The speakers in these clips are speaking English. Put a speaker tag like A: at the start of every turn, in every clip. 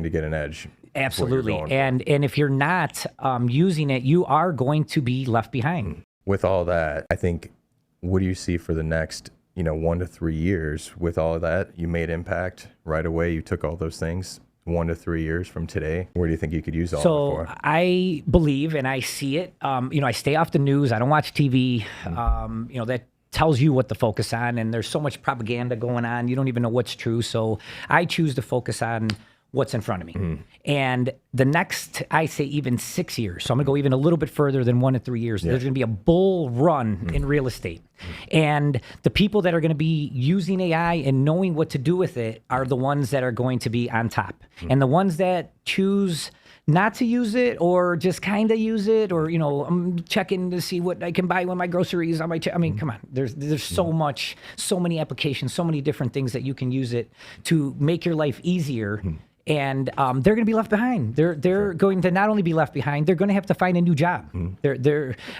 A: looking to get an edge.
B: Absolutely. And if you're not using it, you are going to be left behind.
A: With all that, I think, what do you see for the next 1 to 3 years? With all of that, you made impact right away. You took all those things. 1 to 3 years from today, where do you think you could use all of it for?
B: I believe, and I see it, I stay off the news. I don't watch TV. That tells you what to focus on, and there's so much propaganda going on. You don't even know what's true. So I choose to focus on what's in front of me. And the next, I say even 6 years. So I'm gonna go even a little bit further than 1 to 3 years. There's gonna be a bull run in real estate. And the people that are gonna be using AI and knowing what to do with it are the ones that are going to be on top. And the ones that choose not to use it or just kind of use it, or, I'm checking to see what I can buy when my groceries on my I mean, come on, there's so many applications, so many different things that you can use it to make your life easier. And they're going to be left behind. They're going to not only be left behind, they're going to have to find a new job.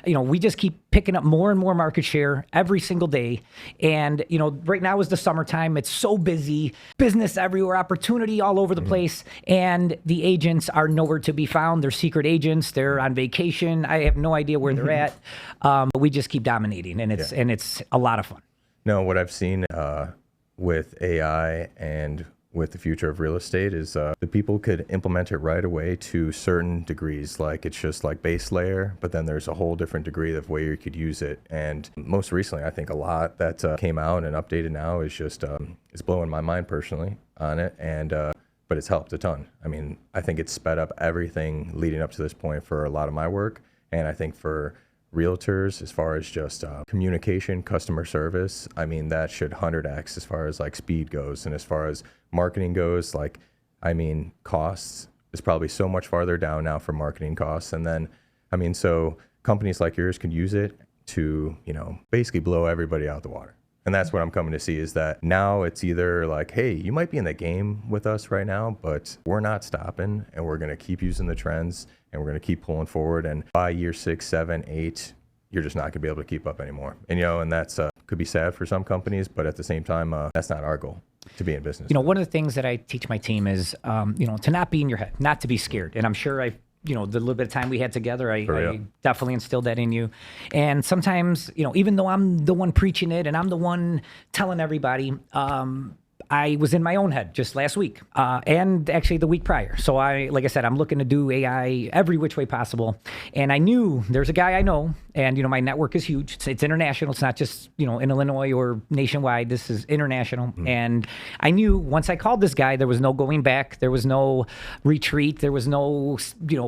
B: We just keep picking up more and more market share every single day. And, right now is the summertime. It's so busy, business everywhere, opportunity all over the place. And the agents are nowhere to be found. They're secret agents. They're on vacation. I have no idea where they're at. But we just keep dominating, and it's a lot of fun.
A: No, what I've seen with AI and with the future of real estate is the people could implement it right away to certain degrees. Like, it's just like base layer, but then there's a whole different degree of way you could use it. And most recently, I think a lot that came out and updated now is just, it's blowing my mind personally on it. And, but it's helped a ton. I mean, I think it's sped up everything leading up to this point for a lot of my work. And I think for realtors, as far as just communication, customer service, I mean, that should 100x as far as like speed goes. And as far as marketing goes, costs is probably so much farther down now for marketing costs. And then, so companies like yours could use it to, basically blow everybody out the water. And that's what I'm coming to see, is that now it's either like, hey, you might be in the game with us right now, but we're not stopping, and we're going to keep using the trends, and we're going to keep pulling forward. And by year 6, 7, 8, you're just not going to be able to keep up anymore. And, and that's could be sad for some companies, but at the same time, that's not our goal, to be in business.
B: One of the things that I teach my team is, to not be in your head, not to be scared. And I'm sure the little bit of time we had together, I definitely instilled that in you. And sometimes, even though I'm the one preaching it and I'm the one telling everybody, I was in my own head just last week, and actually the week prior. So like I said, I'm looking to do AI every which way possible. And I knew there's a guy I know, and my network is huge. It's international. It's not just in Illinois or nationwide. This is international. And I knew once I called this guy, there was no going back. There was no retreat. There was no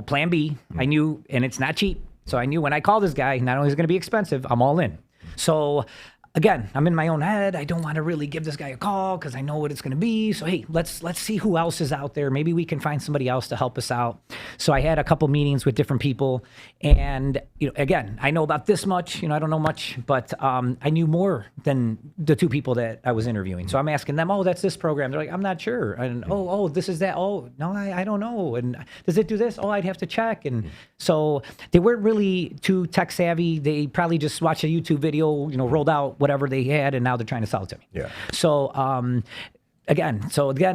B: plan B. I knew, and it's not cheap. So I knew when I called this guy, not only is it going to be expensive, I'm all in. So again, I'm in my own head. I don't want to really give this guy a call because I know what it's going to be. So, hey, let's see who else is out there. Maybe we can find somebody else to help us out. So I had a couple meetings with different people. And, again, I know about this much. I don't know much, but I knew more than the two people that I was interviewing. So I'm asking them, oh, that's this program. They're like, I'm not sure. And, oh, this is that. Oh, no, I don't know. And does it do this? Oh, I'd have to check. And so they weren't really too tech savvy. They probably just watched a YouTube video, rolled out whatever they had, and now they're trying to sell it to me.
A: Yeah.
B: So, again,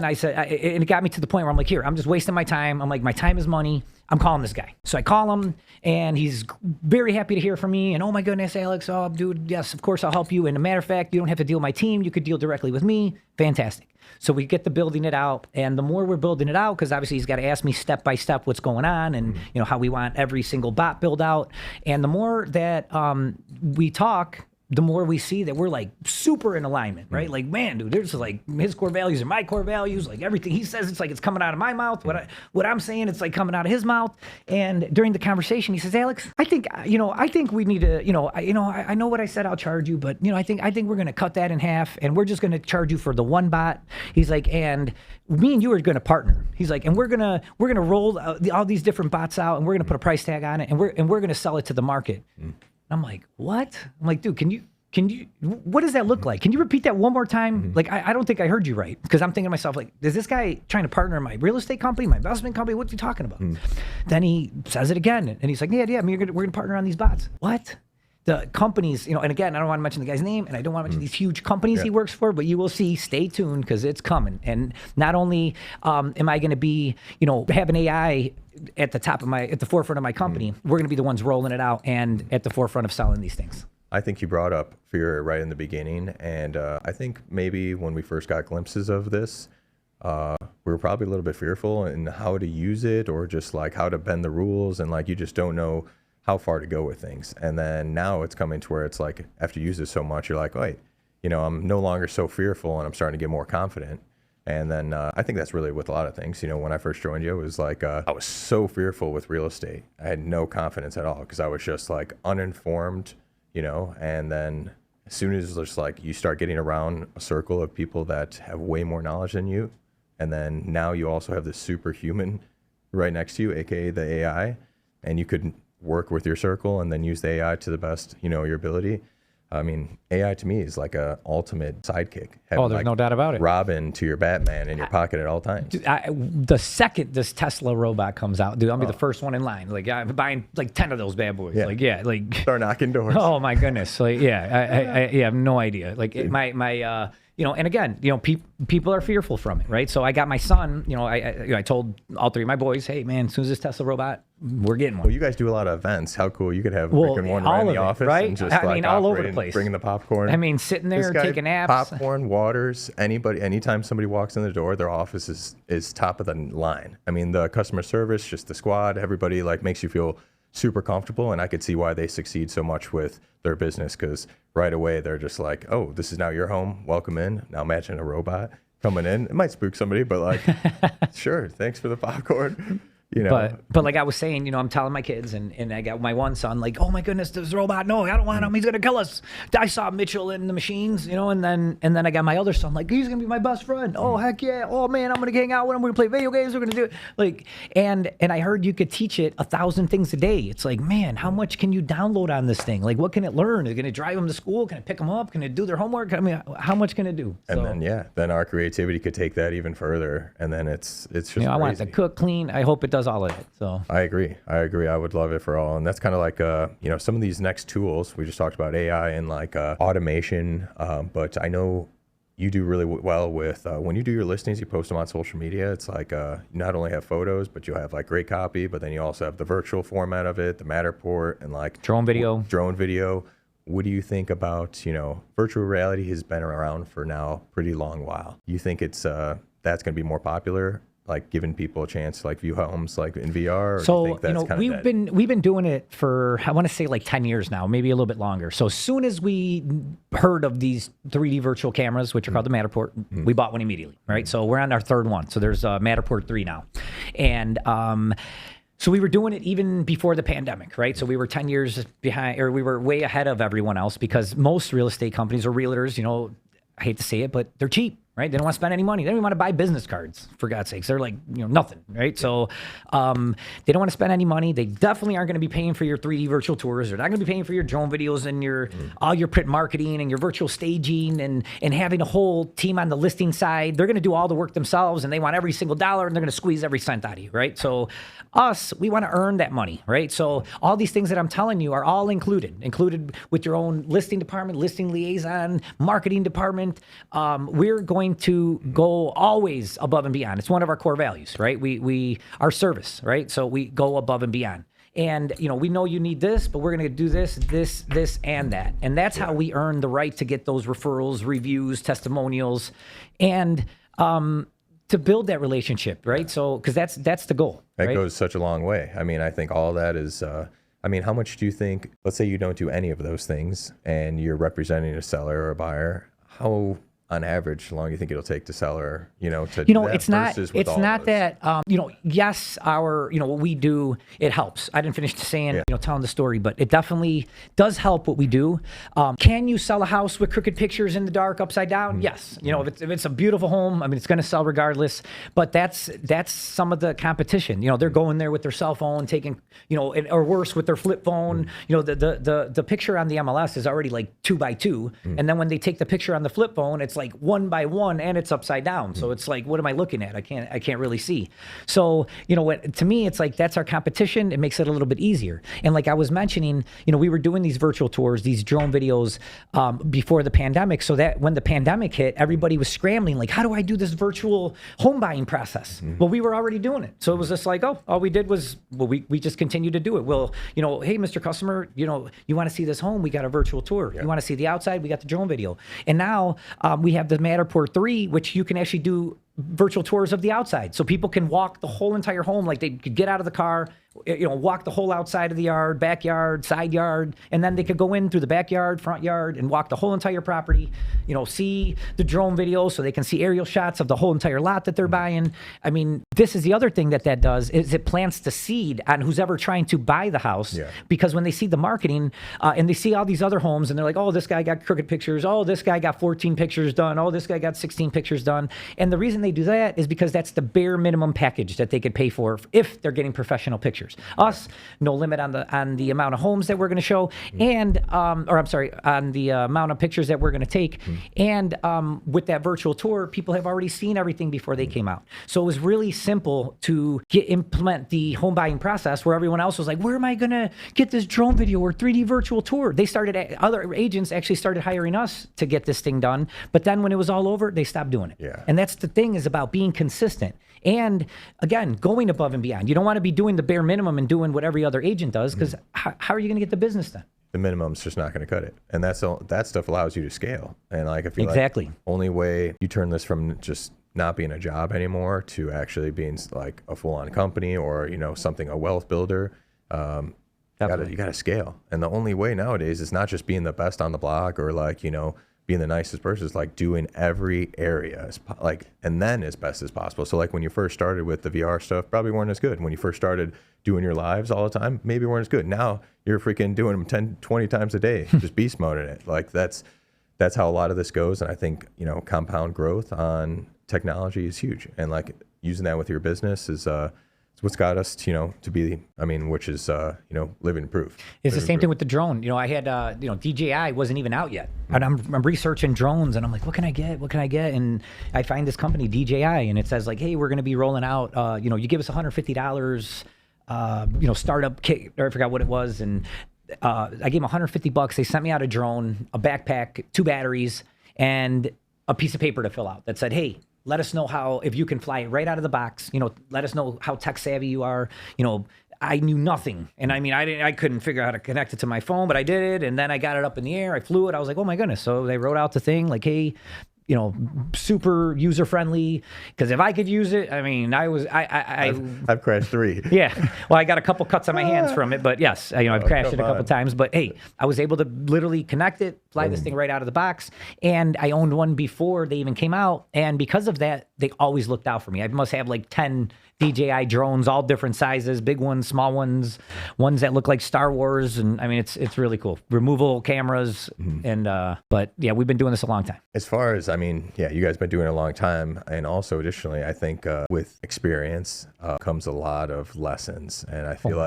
B: I said, and it got me to the point where I'm like, here, I'm just wasting my time. I'm like, my time is money. I'm calling this guy. So I call him, and he's very happy to hear from me. And, oh my goodness, Alex, oh, dude, yes, of course I'll help you. And a matter of fact, you don't have to deal with my team. You could deal directly with me. Fantastic. So we get to building it out, and the more we're building it out, because obviously he's got to ask me step by step what's going on, and how we want every single bot build out. And the more that we talk, the more we see that we're like super in alignment, right? Like, man, dude, there's like his core values and my core values, like everything he says, it's like it's coming out of my mouth. What I'm saying, it's like coming out of his mouth. And during the conversation, he says, Alex, I think we need to, I know what I said I'll charge you, but I think we're going to cut that in half, and we're just going to charge you for the one bot. He's like, and me and you are going to partner. He's like, and we're gonna roll all these different bots out, and we're going to put a price tag on it, and we're going to sell it to the market. I'm like, what? I'm like, dude, can you, what does that look like? Can you repeat that one more time? Like, I don't think I heard you right. Because I'm thinking to myself, like, is this guy trying to partner in my real estate company, my investment company? What's he talking about? Then he says it again. And he's like, yeah, we're going to partner on these bots. What? the companies, and again, I don't want to mention the guy's name, and I don't want to mention these huge companies he works for, but you will see, stay tuned, because it's coming. And not only am I going to be, having AI at the forefront of my company, we're going to be the ones rolling it out and at the forefront of selling these things.
A: I think you brought up fear right in the beginning, and I think maybe when we first got glimpses of this, we were probably a little bit fearful in how to use it, or just like how to bend the rules, and like you just don't know how far to go with things. And then now it's coming to where it's like, after you use it so much, you're like, wait, I'm no longer so fearful, and I'm starting to get more confident. And then I think that's really with a lot of things. When I first joined you, it was like I was so fearful with real estate. I had no confidence at all, because I was just like uninformed, and then as soon as just like you start getting around a circle of people that have way more knowledge than you, and then now you also have this superhuman right next to you, aka the AI, and you could work with your circle and then use the AI to the best, your ability. I mean, AI to me is like a ultimate sidekick.
B: There's like no doubt about it.
A: Robin to your Batman in your pocket at all times.
B: Dude, the second this Tesla robot comes out, dude, I'll be the first one in line. Like, I'm buying like 10 of those bad boys.
A: Yeah.
B: Like
A: start knocking doors.
B: Oh my goodness. Like, I have no idea. Like and again, people are fearful from it, right? So I got my son, I told all three of my boys, hey man, as soon as this Tesla robot, we're getting one.
A: Well, you guys do a lot of events. How cool. You could have freaking one right in the office,
B: right?
A: And just
B: all over the place.
A: Bringing the popcorn.
B: Sitting there taking naps.
A: Popcorn, waters, anytime somebody walks in the door, their office is top of the line. I mean, the customer service, just the squad, everybody like makes you feel super comfortable. And I could see why they succeed so much with their business, because right away they're just like, oh, this is now your home. Welcome in. Now imagine a robot coming in. It might spook somebody, but like, sure, thanks for the popcorn.
B: But like I was saying, I'm telling my kids, and I got my one son like, oh my goodness, this robot, no, I don't want him. He's gonna kill us. I saw Mitchell in the machines, and then I got my other son like, he's gonna be my best friend. Oh heck yeah. Oh man, I'm gonna hang out with him. We're gonna play video games. We're gonna do it. Like, and I heard you could teach it 1,000 things a day. It's like, man, how much can you download on this thing? Like, what can it learn? Is it gonna drive them to school? Can it pick them up? Can it do their homework? I mean, how much can it do?
A: And then our creativity could take that even further. And then it's just
B: I want it to cook, clean. I hope it does all of it. So
A: I agree. I would love it for all. And that's kind of like, some of these next tools, we just talked about AI and like automation. But I know you do really well with, when you do your listings, you post them on social media. It's like, you not only have photos, but you have like great copy, but then you also have the virtual format of it, the Matterport, and like
B: drone video.
A: What do you think about, virtual reality has been around for now pretty long while. You think it's, that's going to be more popular, like giving people a chance to like view homes like in VR? Or
B: so
A: do you think that's
B: we've been doing it for, I want to say like 10 years now, maybe a little bit longer. So as soon as we heard of these 3D virtual cameras, which are called the Matterport, we bought one immediately, right? So we're on our third one. So there's Matterport 3 now. And so we were doing it even before the pandemic, right? So we were 10 years behind, or we were way ahead of everyone else, because most real estate companies or realtors, I hate to say it, but they're cheap. Right? They don't want to spend any money. They don't even want to buy business cards, for God's sakes. They're like, nothing, right? So they don't want to spend any money. They definitely aren't going to be paying for your 3D virtual tours. They're not going to be paying for your drone videos and all your print marketing and your virtual staging and having a whole team on the listing side. They're going to do all the work themselves, and they want every single dollar, and they're going to squeeze every cent out of you, right? So us, we want to earn that money, right? So all these things that I'm telling you are all included with your own listing department, listing liaison, marketing department. We're going to go always above and beyond. It's one of our core values, right? We our service, right? So we go above and beyond. And we know you need this, but we're going to do this, and that. And that's how we earn the right to get those referrals, reviews, testimonials, and to build that relationship, right? So, because that's the goal.
A: That
B: right?
A: goes such a long way. I mean, I think all that is, how much do you think, let's say you don't do any of those things and you're representing a seller or a buyer, how on average, how long do you think it'll take to sell or, to do that
B: it's not that, yes, what we do, it helps. I didn't finish saying, telling the story, but it definitely does help what we do. Can you sell a house with crooked pictures in the dark, upside down? Yes. If it's a beautiful home, it's going to sell regardless, but that's some of the competition. They're going there with their cell phone, taking, or worse with their flip phone. The picture on the MLS is already like 2x2. And then when they take the picture on the flip phone, it's like one by one and it's upside down. So it's like, what am I looking at? I can't really see. So, to me, it's like, that's our competition. It makes it a little bit easier. And like I was mentioning, we were doing these virtual tours, these drone videos before the pandemic, so that when the pandemic hit, everybody was scrambling, like, how do I do this virtual home buying process? Well, we were already doing it. So it was just like, oh, all we did was, we just continued to do it. Well, hey, Mr. Customer, you want to see this home? We got a virtual tour. You want to see the outside? We got the drone video. And now we have the Matterport 3, which you can actually do virtual tours of the outside. So people can walk the whole entire home, like they could get out of the car, walk the whole outside of the yard, backyard, side yard, and then they could go in through the backyard, front yard, and walk the whole entire property, see the drone video so they can see aerial shots of the whole entire lot that they're buying. I mean, this is the other thing that does, is it plants the seed on who's ever trying to buy the house. Because when they see the marketing and they see all these other homes and they're like, oh, this guy got crooked pictures. Oh, this guy got 14 pictures done. Oh, this guy got 16 pictures done. And the reason they do that is because that's the bare minimum package that they could pay for if they're getting professional pictures. Us, no limit on the amount of homes that we're going to show, and on the amount of pictures that we're going to take. And with that virtual tour, people have already seen everything before they came out. So it was really simple to implement the home buying process, where everyone else was like, where am I going to get this drone video or 3D virtual tour? Other agents actually started hiring us to get this thing done. But then when it was all over, they stopped doing it. And that's the thing, is about being consistent. And again, going above and beyond. You don't want to be doing the bare minimum and doing what every other agent does, because how are you going to get the business done?
A: The minimum's just not going to cut it. And that stuff allows you to scale. And like, I feel
B: exactly.
A: like only way you turn this from just not being a job anymore to actually being like a full-on company, or, something, a wealth builder, you got to scale. And the only way nowadays is not just being the best on the block, or like, being the nicest person, is like doing every area and then as best as possible. So like when you first started with the VR stuff, probably weren't as good. When you first started doing your lives all the time, maybe weren't as good. Now you're freaking doing them 10, 20 times a day, just beast moding it. Like that's how a lot of this goes. And I think, compound growth on technology is huge. And like using that with your business is, it's what's got us, to be, which is, living proof.
B: It's the same thing with the drone. I had, DJI wasn't even out yet. And I'm researching drones, and I'm like, what can I get? What can I get? And I find this company, DJI, and it says like, hey, we're going to be rolling out, you give us $150, startup kit, or I forgot what it was. And I gave them $150. They sent me out a drone, a backpack, 2 batteries, and a piece of paper to fill out that said, hey, let us know if you can fly it right out of the box. Let us know how tech savvy you are. I knew nothing. And I couldn't figure out how to connect it to my phone, but I did it. And then I got it up in the air. I flew it. I was like, oh my goodness. So they wrote out the thing like, hey, super user friendly. Because if I could use it,
A: I've crashed 3.
B: Yeah. Well, I got a couple cuts on my hands from it, but yes, I've crashed it a couple times. But hey, I was able to literally connect it, fly this thing right out of the box. And I owned one before they even came out. And because of that, they always looked out for me. I must have like 10 DJI drones, all different sizes, big ones, small ones, ones that look like Star Wars. And it's really cool. Removable cameras. But yeah, we've been doing this a long time.
A: As far as, you guys been doing it a long time. And also additionally, I think with experience comes a lot of lessons. And I feel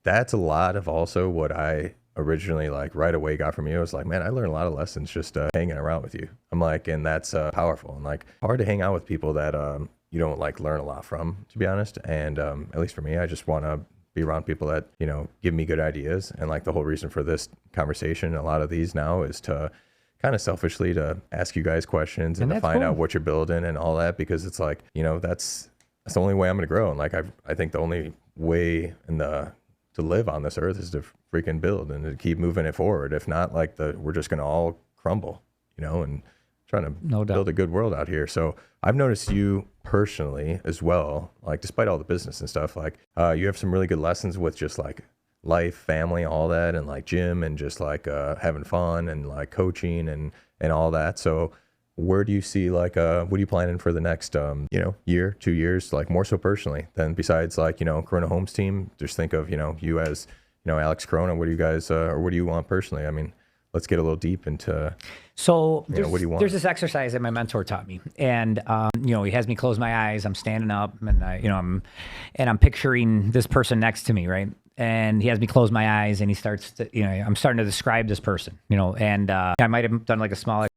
A: that's a lot of also what I originally like right away got from you. I was like, man, I learned a lot of lessons just hanging around with you. I'm like, and that's powerful, and like hard to hang out with people that you don't like learn a lot from, to be honest. And at least for me, I just want to be around people that, give me good ideas. And like the whole reason for this conversation, a lot of these now, is to kind of selfishly to ask you guys questions and to find out what you're building and all that, because it's like, that's the only way I'm going to grow. And like, I think the only way to live on this earth is to freaking build and to keep moving it forward. If not, like we're just going to all crumble, and trying to build a good world out here. So I've noticed you personally as well, like despite all the business and stuff, like you have some really good lessons with just like life, family, all that, and like gym, and just like having fun, and like coaching and all that. So where do you see like what are you planning for the next year, 2 years, like more so personally than besides like Corona Homes team? Just think of you as Alex Corona. What do you guys or what do you want personally? Let's get a little deep into.
B: So
A: what do you want?
B: There's this exercise that my mentor taught me, and he has me close my eyes. I'm standing up, and I'm picturing this person next to me, right? And he has me close my eyes, and he starts to, I'm starting to describe this person, and I might have done like a small